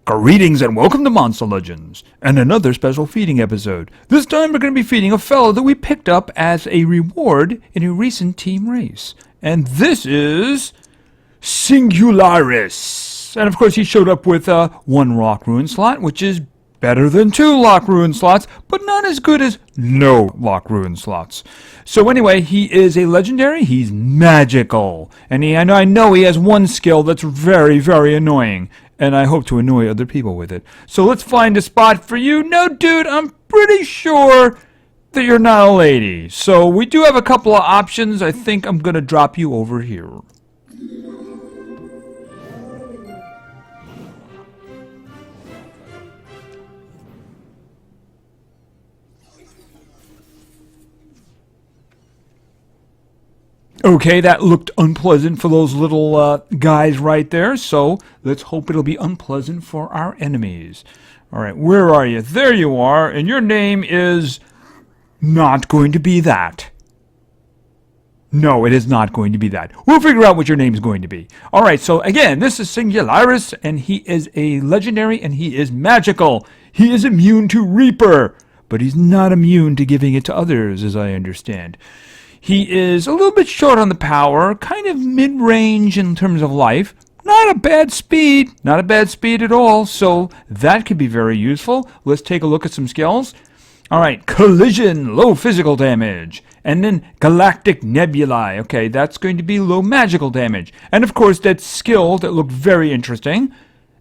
Greetings and welcome to Monster Legends, and another special feeding episode. This time we're going to be feeding a fellow that we picked up as a reward in a recent team race. And this is Singularis. And of course he showed up with one Lock Ruin slot, which is better than 2 Lock Ruin slots, but not as good as no Lock Ruin slots. So anyway, he is a legendary, he's magical. And I know he has one skill that's very, very annoying. And I hope to annoy other people with it. So let's find a spot for you. No, dude, I'm pretty sure that you're not a lady. So we do have a couple of options. I think I'm going to drop you over here. Okay, that looked unpleasant for those little guys right there, so let's hope it'll be unpleasant for our enemies. Alright, where are you? There you are, and your name is not going to be that. No, it is not going to be that. We'll figure out what your name is going to be. Alright, so again, this is Singularis, and he is a legendary, and he is magical. He is immune to Reaper, but he's not immune to giving it to others, as I understand. He is a little bit short on the power, kind of mid-range in terms of life. Not a bad speed at all, so that could be very useful. Let's take a look at some skills. Alright, collision, low physical damage. And then galactic nebulae. Okay, that's going to be low magical damage. And of course, that skill that looked very interesting,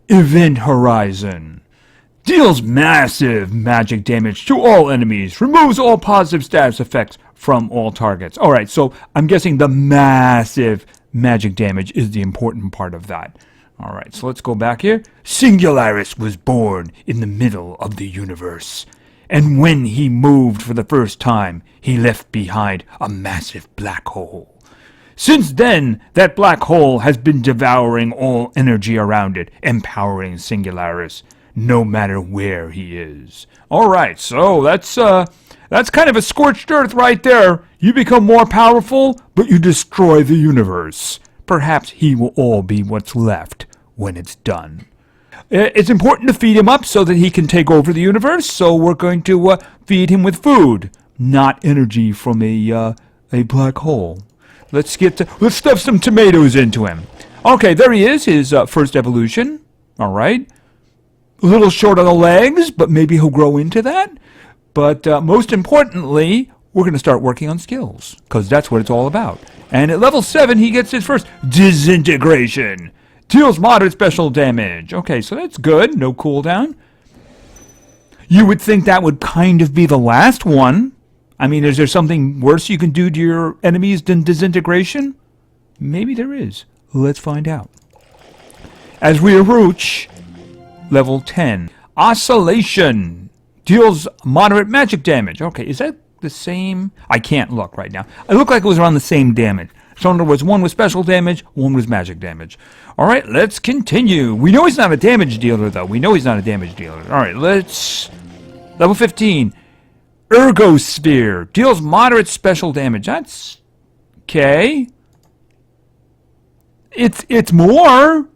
event horizon. Deals massive magic damage to all enemies. Removes all positive status effects from all targets. Alright, so I'm guessing the massive magic damage is the important part of that. Alright, so let's go back here. Singularis was born in the middle of the universe. And when he moved for the first time, he left behind a massive black hole. Since then, that black hole has been devouring all energy around it, empowering Singularis, no matter where he is. Alright, so that's kind of a scorched earth right there. You become more powerful, but you destroy the universe. Perhaps he will all be what's left when it's done. It's important to feed him up so that he can take over the universe, so we're going to feed him with food, not energy from a black hole. Let's stuff some tomatoes into him. Okay, there he is, his first evolution. Alright. A little short on the legs, but maybe he'll grow into that. But most importantly, we're going to start working on skills, because that's what it's all about. And at level 7, he gets his first disintegration. Deals moderate special damage. Okay, so that's good. No cooldown. You would think that would kind of be the last one. I mean, is there something worse you can do to your enemies than disintegration? Maybe there is. Let's find out. As we approach level 10. Oscillation. Deals moderate magic damage. Okay, is that the same? I can't look right now. It looked like it was around the same damage. So in other words, one was special damage, one was magic damage. Alright, let's continue. We know he's not a damage dealer, though. Alright, let's... Level 15. Ergosphere. Deals moderate special damage. That's... okay. It's more.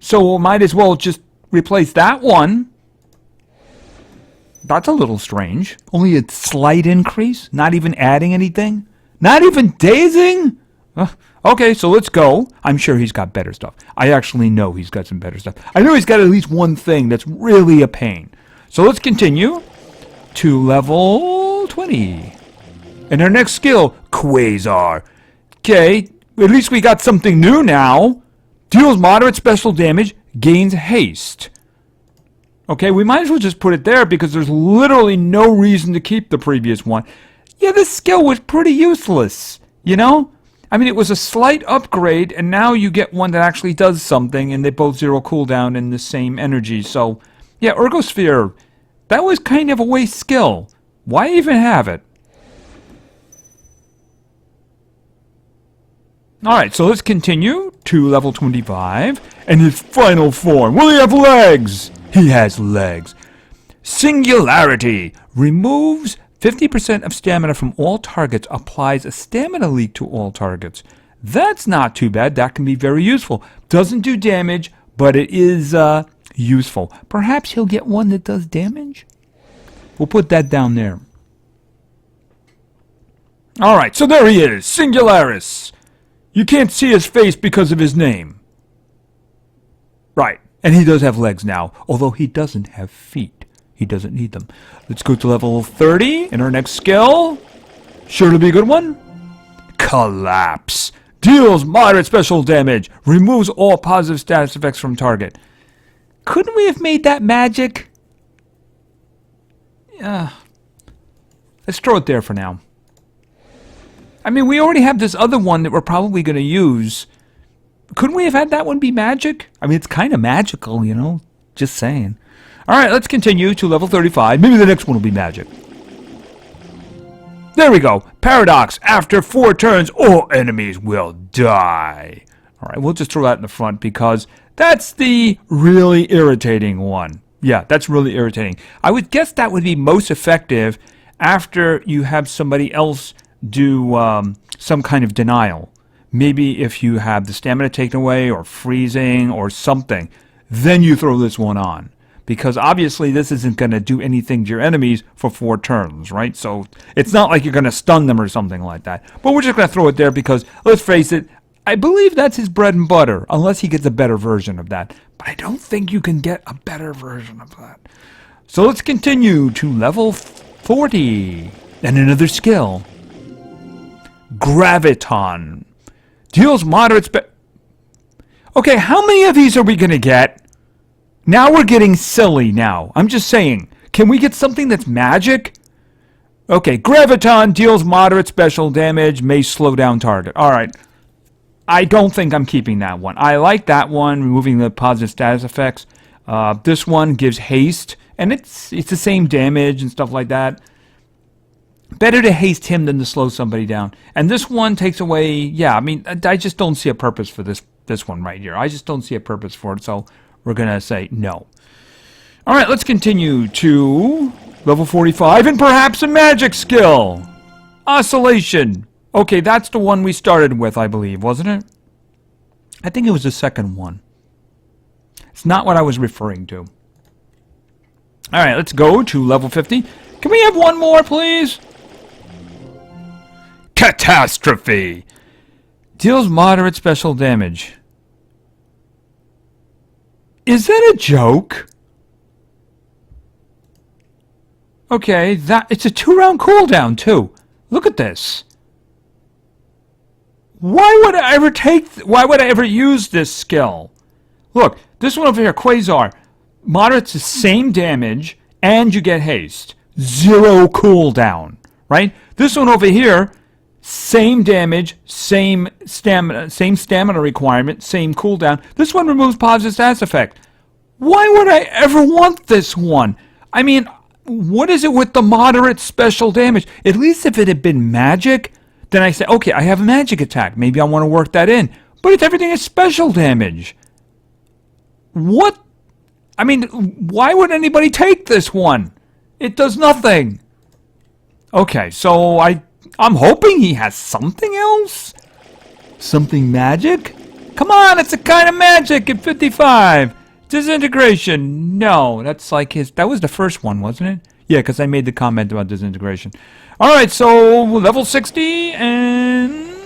So might as well just replace that one. That's a little strange. Only a slight increase? Not even adding anything? Not even dazing? Okay, so let's go. I'm sure he's got better stuff. I actually know he's got some better stuff. I know he's got at least one thing that's really a pain. So let's continue to level 20. And our next skill, Quasar. Okay, at least we got something new now. Deals moderate special damage, gains haste. Okay, we might as well just put it there because there's literally no reason to keep the previous one. Yeah, this skill was pretty useless, you know? I mean, it was a slight upgrade, and now you get one that actually does something, and they both zero cooldown and the same energy. So, yeah, Ergosphere, that was kind of a waste skill. Why even have it? Alright, so let's continue to level 25, and his final form. Will he have legs? He has legs. Singularity removes 50% of stamina from all targets, applies a stamina leak to all targets. That's not too bad. That can be very useful. Doesn't do damage, but it is useful. Perhaps he'll get one that does damage? We'll put that down there. Alright, so there he is, Singularis. You can't see his face because of his name. Right, and he does have legs now, although he doesn't have feet. He doesn't need them. Let's go to level 30 in our next skill. Sure to be a good one. Collapse. Deals moderate special damage. Removes all positive status effects from target. Couldn't we have made that magic? Let's throw it there for now. I mean, we already have this other one that we're probably going to use. Couldn't we have had that one be magic? I mean, it's kind of magical, you know. Just saying. Alright, let's continue to level 35. Maybe the next one will be magic. There we go. Paradox. After 4 turns, all enemies will die. Alright, we'll just throw that in the front because that's the really irritating one. Yeah, that's really irritating. I would guess that would be most effective after you have somebody else do some kind of denial. Maybe if you have the stamina taken away or freezing or something, then you throw this one on. Because obviously this isn't going to do anything to your enemies for 4 turns, right? So it's not like you're going to stun them or something like that. But we're just going to throw it there because, let's face it, I believe that's his bread and butter, unless he gets a better version of that. But I don't think you can get a better version of that. So let's continue to level 40. And another skill. Graviton. Deals moderate Okay, how many of these are we going to get? Now we're getting silly now. I'm just saying. Can we get something that's magic? Okay, Graviton deals moderate special damage, may slow down target. Alright. I don't think I'm keeping that one. I like that one, removing the positive status effects. This one gives haste, and it's the same damage and stuff like that. Better to haste him than to slow somebody down. And this one takes away, yeah, I mean, I just don't see a purpose for this one right here. I just don't see a purpose for it, so we're going to say no. Alright, let's continue to level 45, and perhaps a magic skill. Oscillation. Okay, that's the one we started with, I believe, wasn't it? I think it was the second one. It's not what I was referring to. Alright, let's go to level 50. Can we have one more, please? Catastrophe. Deals moderate special damage. Is that a joke? Okay, it's a 2-round cooldown, too. Look at this. Why would I ever use this skill? Look, this one over here, Quasar. Moderate's the same damage, and you get haste. 0 cooldown, right? This one over here, same damage, same stamina requirement, same cooldown. This one removes positive status effect. Why would I ever want this one? I mean, what is it with the moderate special damage? At least if it had been magic, then I say, okay, I have a magic attack. Maybe I want to work that in. But it's everything is special damage. What? I mean, why would anybody take this one? It does nothing. Okay, so I'm hoping he has something else? Something magic? Come on, it's a kind of magic at 55. Disintegration. No, that's like that was the first one, wasn't it? Yeah, because I made the comment about disintegration. Alright, so level 60 and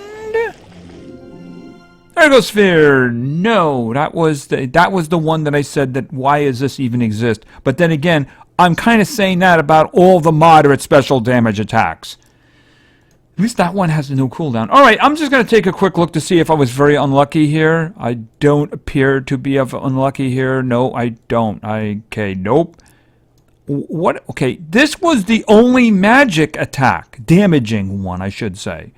Ergosphere. No, that was the one that I said that why does this even exist? But then again, I'm kind of saying that about all the moderate special damage attacks. At least that one has no cooldown. Alright, I'm just going to take a quick look to see if I was very unlucky here. I don't appear to be unlucky here. No, I don't. Okay, nope. What? Okay, this was the only magic attack. Damaging one, I should say.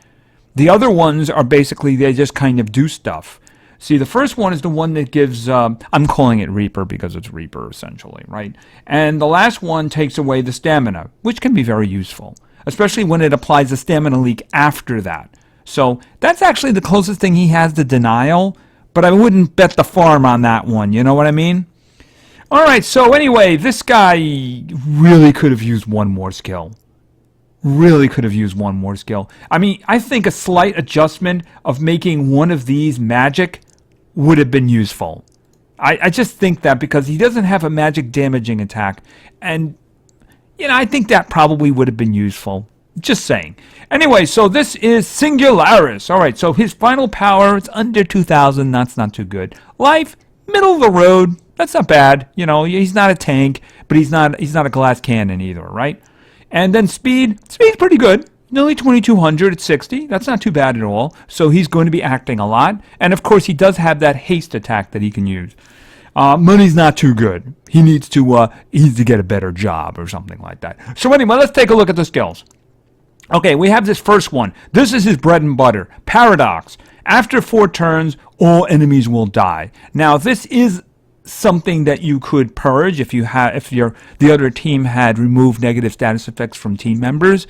The other ones are basically, they just kind of do stuff. See, the first one is the one that gives, I'm calling it Reaper because it's Reaper, essentially, right? And the last one takes away the stamina, which can be very useful. Especially when it applies a stamina leak after that. So that's actually the closest thing he has to denial, but I wouldn't bet the farm on that one, you know what I mean? Alright, so anyway, this guy really could have used one more skill. Really could have used one more skill. I mean, I think a slight adjustment of making one of these magic would have been useful. I just think that because he doesn't have a magic damaging attack. And, I think that probably would have been useful. Just saying. Anyway, so this is Singularis. All right, so his final power, it's under 2,000. That's not too good. Life, middle of the road. That's not bad. He's not a tank, but he's not a glass cannon either, right? And then speed's pretty good. Nearly 2,200 at 60. That's not too bad at all. So he's going to be acting a lot. And of course, he does have that haste attack that he can use. Money's not too good. He needs to get a better job or something like that. So anyway, let's take a look at the skills. Okay, we have this first one. This is his bread and butter. Paradox. After 4 turns, all enemies will die. Now, this is something that you could purge if the other team had removed negative status effects from team members.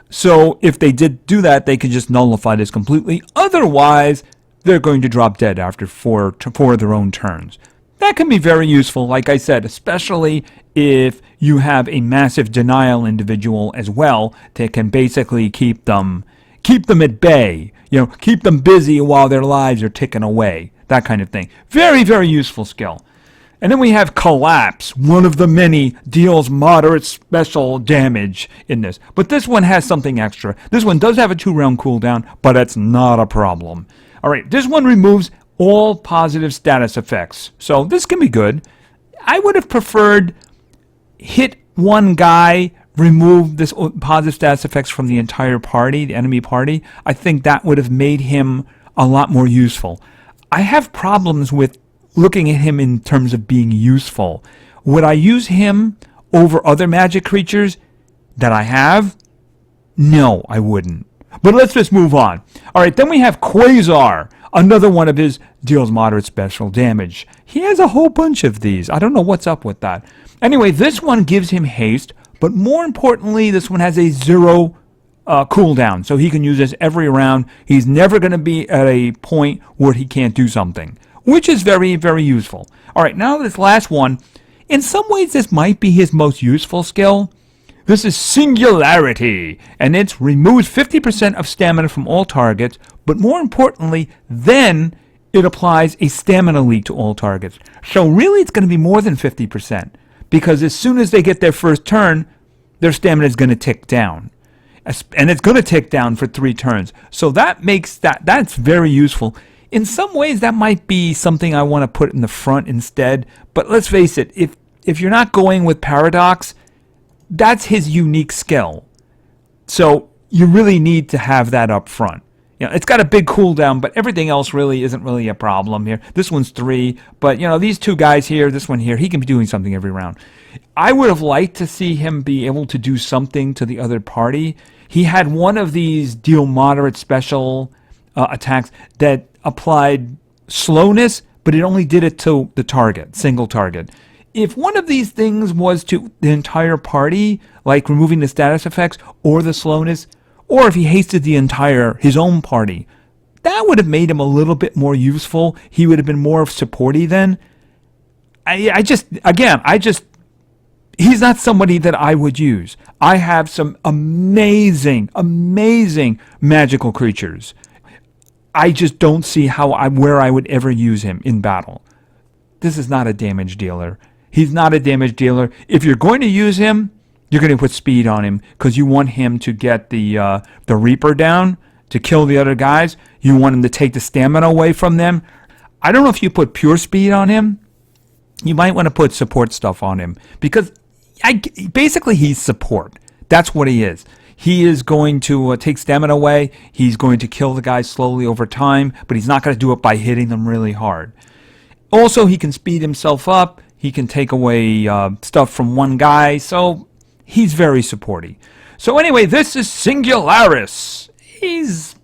So if they did do that, they could just nullify this completely. Otherwise, they're going to drop dead after 4 of their own turns. That can be very useful, like I said, especially if you have a massive denial individual as well that can basically keep them at bay, keep them busy while their lives are ticking away, that kind of thing. Very, very useful skill. And then we have Collapse, one of the many deals moderate special damage in this. But this one has something extra. This one does have a 2-round cooldown, but that's not a problem. All right, this one removes all positive status effects. So this can be good. I would have preferred hit one guy, remove this positive status effects from the entire party, the enemy party. I think that would have made him a lot more useful. I have problems with looking at him in terms of being useful. Would I use him over other magic creatures that I have? No, I wouldn't. But let's just move on. All right, then we have Quasar. Another one of his deals moderate special damage. He has a whole bunch of these. I don't know what's up with that. Anyway, this one gives him haste, but more importantly, this one has a 0 cooldown, so he can use this every round. He's never going to be at a point where he can't do something, which is very, very useful. All right, now this last one. In some ways, this might be his most useful skill. This is Singularity, and it removes 50% of stamina from all targets, but more importantly, then it applies a stamina leak to all targets. So really, it's going to be more than 50%, because as soon as they get their first turn, their stamina is going to tick down. And it's going to tick down for 3 turns. So that's very useful. In some ways, that might be something I want to put in the front instead. But let's face it, if you're not going with Paradox, that's his unique skill. So you really need to have that up front. It's got a big cooldown, but everything else really isn't really a problem here. This one's 3, but these 2 guys here, this one here, he can be doing something every round. I would have liked to see him be able to do something to the other party. He had one of these deal moderate special attacks that applied slowness, but it only did it to the target, single target. If one of these things was to the entire party, like removing the status effects or the slowness, or if he hasted his own party, that would have made him a little bit more useful. He would have been more supporty then. He's not somebody that I would use. I have some amazing, amazing magical creatures. I just don't see where I would ever use him in battle. This is not a damage dealer. He's not a damage dealer. If you're going to use him, you're going to put speed on him because you want him to get the Reaper down to kill the other guys. You want him to take the stamina away from them. I don't know if you put pure speed on him. You might want to put support stuff on him because basically he's support. That's what he is. He is going to take stamina away. He's going to kill the guys slowly over time, but he's not going to do it by hitting them really hard. Also, he can speed himself up. He can take away stuff from one guy, so he's very supporty. So anyway, this is Singularis. He's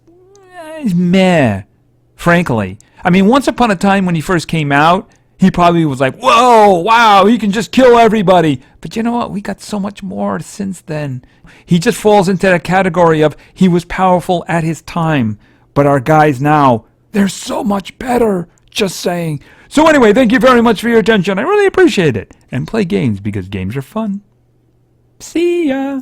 meh, frankly. I mean, once upon a time when he first came out, he probably was like, whoa, wow, he can just kill everybody. But you know what? We got so much more since then. He just falls into that category of he was powerful at his time. But our guys now, they're so much better. Just saying. So anyway, thank you very much for your attention. I really appreciate it. And play games because games are fun. See ya.